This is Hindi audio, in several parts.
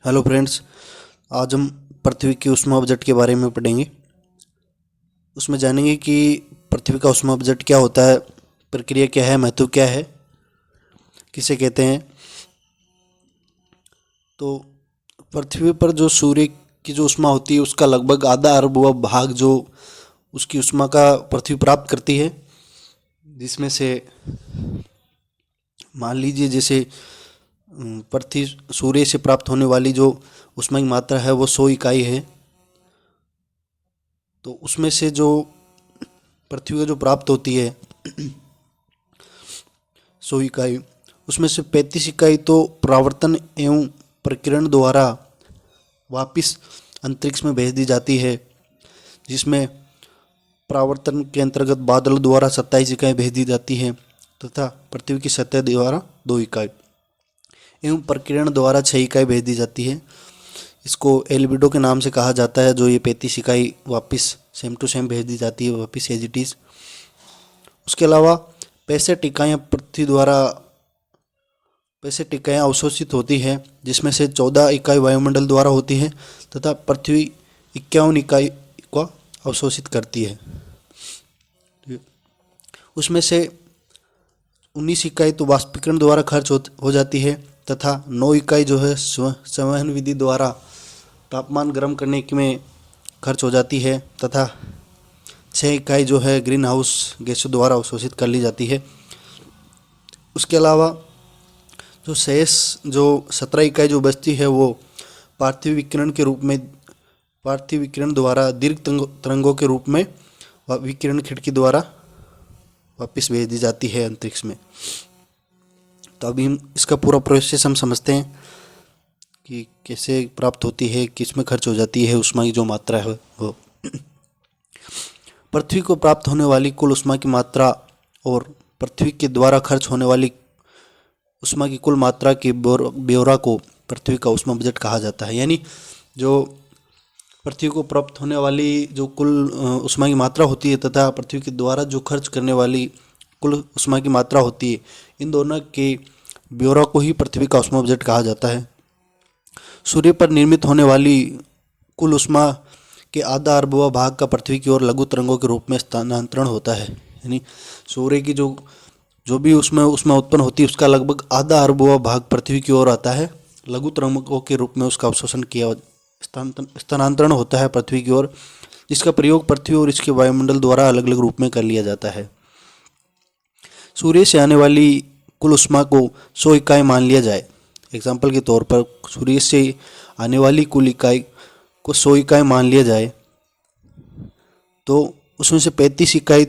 Hello friends. आज हम पृथ्वी की ऊष्मा बजट के बारे में पढ़ेंगे। उसमें जानेंगे कि पृथ्वी का ऊष्मा बजट क्या होता है, प्रक्रिया क्या है, महत्व क्या है, किसे कहते हैं। तो पृथ्वी पर जो सूर्य की जो ऊष्मा होती है उसका लगभग आधा अरबवा भाग जो उसकी ऊष्मा का पृथ्वी प्राप्त करती है, जिसमें से मान लीजिए जैसे पृथ्वी सूर्य से प्राप्त होने वाली जो ऊष्मा की मात्रा है वो 100 इकाई है। तो उसमें से जो पृथ्वी को जो प्राप्त होती है 100 इकाई, उसमें से 35 इकाई तो परावर्तन एवं प्रकीर्णन द्वारा वापिस अंतरिक्ष में भेज दी जाती है, जिसमें परावर्तन के अंतर्गत बादल द्वारा 27 इकाई भेज दी जाती है तथा पृथ्वी की सतह द्वारा 2 इकाई एवं प्रकीर्णन द्वारा 6 इकाई भेज दी जाती है। इसको एल्बिडो के नाम से कहा जाता है। जो ये 35 इकाई वापस सेम टू सेम भेज दी जाती है वापस एज इट इज़। उसके अलावा 65 इकाइयाँ पृथ्वी द्वारा 65 इकाइयाँ अवशोषित होती है, जिसमें से 14 इकाई वायुमंडल द्वारा होती है तथा पृथ्वी 51 इकाई को अवशोषित करती है। उसमें से 19 इकाई तो वाष्पीकरण द्वारा खर्च हो जाती है तथा 9 इकाई जो है संवहन विधि द्वारा तापमान गर्म करने में खर्च हो जाती है तथा 6 इकाई जो है ग्रीन हाउस गैसों द्वारा अवशोषित कर ली जाती है। उसके अलावा जो शेष जो 17 इकाई जो बचती है वो पार्थिव विकिरण के रूप में, पार्थिव विकिरण द्वारा दीर्घ तरंगों के रूप में विकिरण खिड़की द्वारा वापस भेज दी जाती है अंतरिक्ष में। तो अभी हम इसका पूरा प्रोसेस हम समझते हैं कि कैसे प्राप्त होती है, किस में खर्च हो जाती है ऊष्मा की जो मात्रा है वो। पृथ्वी को प्राप्त होने वाली कुल ऊष्मा की मात्रा और पृथ्वी के द्वारा खर्च होने वाली ऊष्मा की कुल मात्रा के ब्यौरा को पृथ्वी का ऊष्मा बजट कहा जाता है। यानी जो पृथ्वी को प्राप्त होने वाली जो कुल ऊष्मा की मात्रा होती है तथा पृथ्वी के द्वारा जो खर्च करने वाली कुल ऊष्मा की मात्रा होती है, इन दोनों के ब्यौरा को ही पृथ्वी का ऊष्मा बजट कहा जाता है। सूर्य पर निर्मित होने वाली कुल ऊष्मा के आधा अरबवा भाग का पृथ्वी की ओर लघु तरंगों के रूप में स्थानांतरण होता है। यानी सूर्य की जो भी उसमें उत्पन्न होती है उसका लगभग आधा अरबवा भाग पृथ्वी की ओर आता है, लघु तरंगों के रूप में उसका अवशोषण किया स्थानांतरण होता है पृथ्वी की ओर, जिसका प्रयोग पृथ्वी और इसके वायुमंडल द्वारा अलग अलग रूप में कर लिया जाता है। सूर्य से आने वाली कुल ऊष्मा को 100 इकाई मान लिया जाए। एग्जाम्पल के तौर पर सूर्य से आने वाली कुल इकाई को 100 इकाई मान लिया जाए तो उसमें से 35 इकाई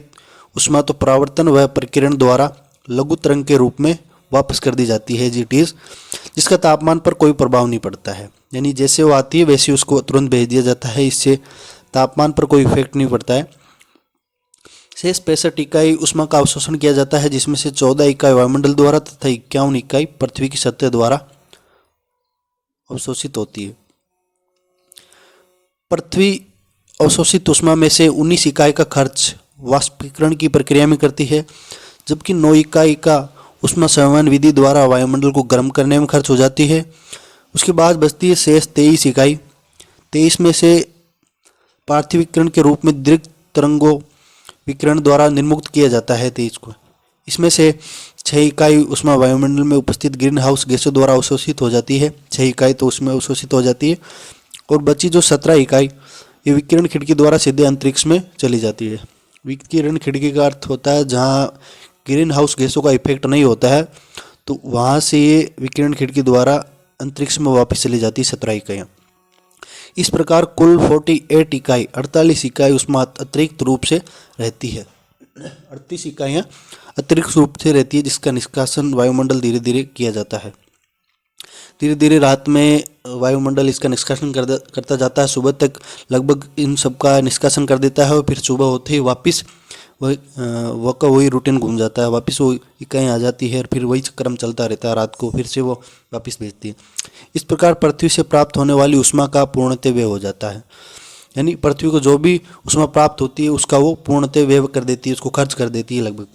ऊष्मा तो परावर्तन व प्रकीर्णन द्वारा लघु तरंग के रूप में वापस कर दी जाती है जी टी, जिसका तापमान पर कोई प्रभाव नहीं पड़ता है। यानी जैसे वो आती है वैसे उसको तुरंत भेज दिया जाता है, इससे तापमान पर कोई इफेक्ट नहीं पड़ता है। शेष 65 इकाई ऊष्मा का अवशोषण किया जाता है, जिसमें से 14 इकाई वायुमंडल द्वारा तथा 51 इकाई पृथ्वी की सतह द्वारा अवशोषित होती है। पृथ्वी अवशोषित ऊष्मा में से 19 इकाई का खर्च वाष्पीकरण की प्रक्रिया में करती है, जबकि 9 इकाई का ऊष्मा संवहन विधि द्वारा वायुमंडल को गर्म करने में खर्च हो जाती है। उसके बाद बचती है शेष 23 इकाई। 23 में से पार्थिव विकिरण के रूप में दीर्घ तरंगों विकिरण द्वारा निर्मुक्त किया जाता है 23 को। इसमें से 6 इकाई ऊष्मा वायुमंडल में उपस्थित ग्रीन हाउस गैसों द्वारा अवशोषित हो जाती है, 6 इकाई तो उसमें अवशोषित हो जाती है और बची जो 17 इकाई ये विकिरण खिड़की द्वारा सीधे अंतरिक्ष में चली जाती है। विकिरण खिड़की का अर्थ होता है जहाँ ग्रीन हाउस गैसों का इफेक्ट नहीं होता है, तो वहाँ से ये विकिरण खिड़की द्वारा अंतरिक्ष में वापस चली जाती है 17 इकाइयाँ। इस प्रकार कुल 48 इकाई 48 इकाई ऊष्मा अतिरिक्त रूप से रहती है, 38 इकाइयाँ अतिरिक्त रूप से रहती है, जिसका निष्कासन वायुमंडल धीरे धीरे किया जाता है। धीरे धीरे रात में वायुमंडल इसका निष्कासन करता जाता है, सुबह तक लगभग इन सब का निष्कासन कर देता है और फिर सुबह होते ही वापस वही रूटीन घूम जाता है, वापस वो इकाई आ जाती है और फिर वही क्रम चलता रहता है, रात को फिर से वो वापस भेजती है। इस प्रकार पृथ्वी से प्राप्त होने वाली ऊष्मा का पूर्णतः व्यय हो जाता है। यानी पृथ्वी को जो भी ऊष्मा प्राप्त होती है उसका वो पूर्णतः व्यय कर देती है, उसको खर्च कर देती है लगभग,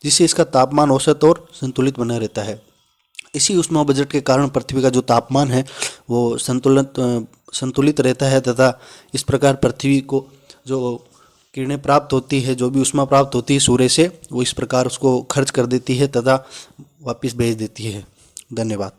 जिससे इसका तापमान औसत और संतुलित बना रहता है। इसी ऊष्मा बजट के कारण पृथ्वी का जो तापमान है वो संतुलित रहता है तथा इस प्रकार पृथ्वी को जो किरणें प्राप्त होती है, जो भी ऊष्मा प्राप्त होती है सूर्य से, वो इस प्रकार उसको खर्च कर देती है तथा वापस भेज देती है। धन्यवाद।